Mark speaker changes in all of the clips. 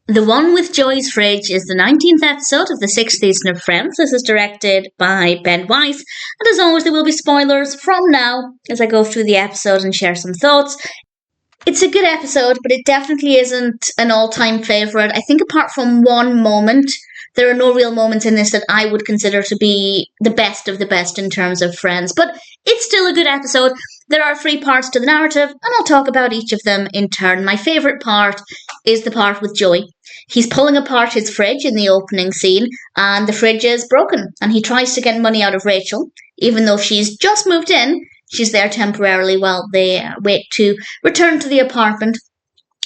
Speaker 1: The one with Joey's fridge is the 19th episode of the 6th season of Friends. This is directed by Ben Weiss, and as always there will be spoilers from now as I go through the episode and share some thoughts. It's a good episode, but it definitely isn't an all-time favourite. I think apart from one moment, there are no real moments in this that I would consider to be the best of the best in terms of Friends, but it's still a good episode. There are 3 parts to the narrative, and I'll talk about each of them in turn. My favourite part is the part with Joey. He's pulling apart his fridge in the opening scene, and the fridge is broken, and he tries to get money out of Rachel, even though she's just moved in. She's there temporarily while they wait to return to the apartment.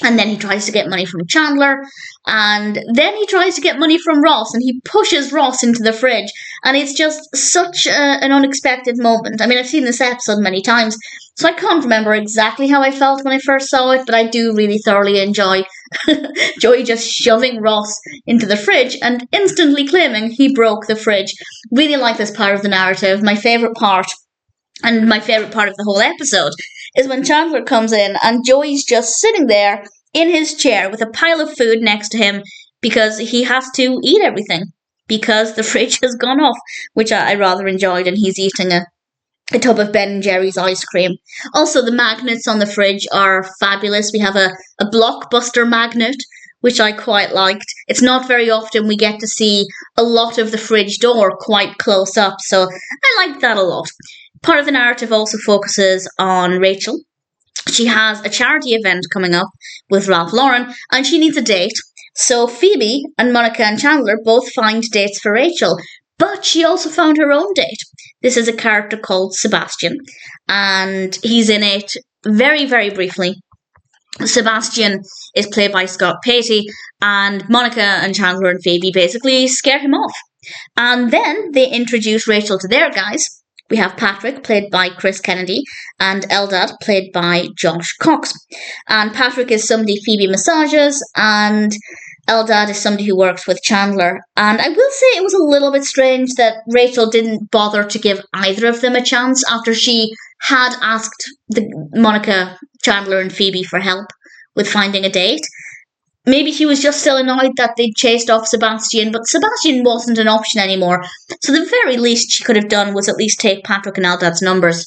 Speaker 1: And then he tries to get money from Chandler. And then he tries to get money from Ross. And he pushes Ross into the fridge. And it's just such an unexpected moment. I mean, I've seen this episode many times, so I can't remember exactly how I felt when I first saw it. But I do really thoroughly enjoy Joey just shoving Ross into the fridge and instantly claiming he broke the fridge. Really like this part of the narrative. My favourite part, and my favourite part of the whole episode, is when Chandler comes in and Joey's just sitting there in his chair with a pile of food next to him because he has to eat everything because the fridge has gone off, which I rather enjoyed, and he's eating a tub of Ben & Jerry's ice cream. Also, the magnets on the fridge are fabulous. We have a blockbuster magnet, which I quite liked. It's not very often we get to see a lot of the fridge door quite close up, so I liked that a lot. Part of the narrative also focuses on Rachel. She has a charity event coming up with Ralph Lauren, and she needs a date. So Phoebe and Monica and Chandler both find dates for Rachel, but she also found her own date. This is a character called Sebastian, and he's in it very, very briefly. Sebastian is played by Scott Paetty, and Monica and Chandler and Phoebe basically scare him off. And then they introduce Rachel to their guys. We have Patrick, played by Chris Kennedy, and Eldad, played by Josh Coxx. And Patrick is somebody Phoebe massages, and Eldad is somebody who works with Chandler. And I will say it was a little bit strange that Rachel didn't bother to give either of them a chance after she had asked Monica, Chandler, and Phoebe for help with finding a date. Maybe she was just still annoyed that they'd chased off Sebastian, but Sebastian wasn't an option anymore. So the very least she could have done was at least take Patrick and Eldad's numbers.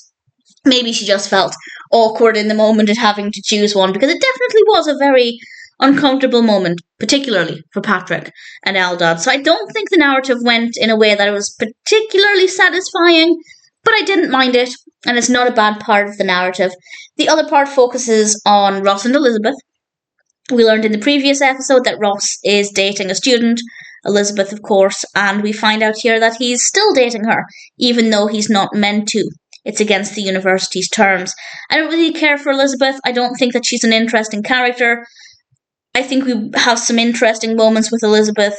Speaker 1: Maybe she just felt awkward in the moment at having to choose one, because it definitely was a very uncomfortable moment, particularly for Patrick and Eldad. So I don't think the narrative went in a way that it was particularly satisfying, but I didn't mind it, and it's not a bad part of the narrative. The other part focuses on Ross and Elizabeth. We learned in the previous episode that Ross is dating a student, Elizabeth of course, and we find out here that he's still dating her, even though he's not meant to. It's against the university's terms. I don't really care for Elizabeth. I don't think that she's an interesting character. I think we have some interesting moments with Elizabeth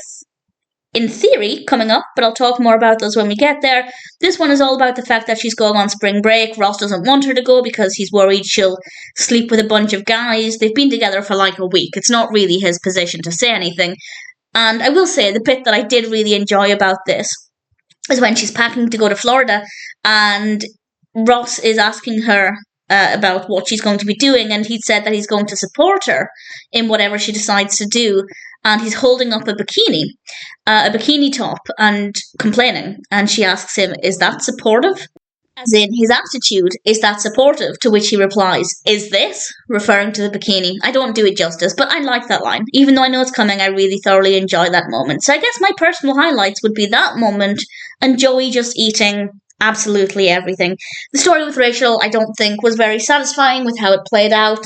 Speaker 1: in theory coming up, but I'll talk more about those when we get there. This one is all about the fact that she's going on spring break. Ross doesn't want her to go because he's worried she'll sleep with a bunch of guys. They've been together for like a week. It's not really his position to say anything. And I will say the bit that I did really enjoy about this is when she's packing to go to Florida and Ross is asking her about what she's going to be doing, and he said that he's going to support her in whatever she decides to do, and he's holding up a bikini top, and complaining, and she asks him, is that supportive? As in, his attitude, is that supportive? To which he replies, is this? Referring to the bikini. I don't do it justice, but I like that line. Even though I know it's coming, I really thoroughly enjoy that moment. So I guess my personal highlights would be that moment, and Joey just eating absolutely everything. The story with Rachel, I don't think, was very satisfying with how it played out,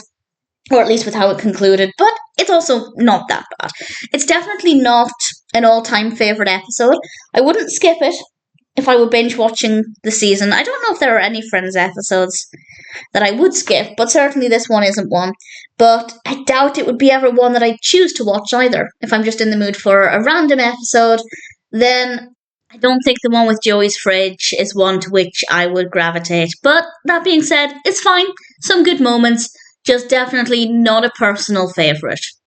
Speaker 1: or at least with how it concluded, but it's also not that bad. It's definitely not an all-time favourite episode. I wouldn't skip it if I were binge-watching the season. I don't know if there are any Friends episodes that I would skip, but certainly this one isn't one. But I doubt it would be ever one that I'd choose to watch either. If I'm just in the mood for a random episode, then I don't think the one with Joey's fridge is one to which I would gravitate. But that being said, it's fine. Some good moments, just definitely not a personal favourite.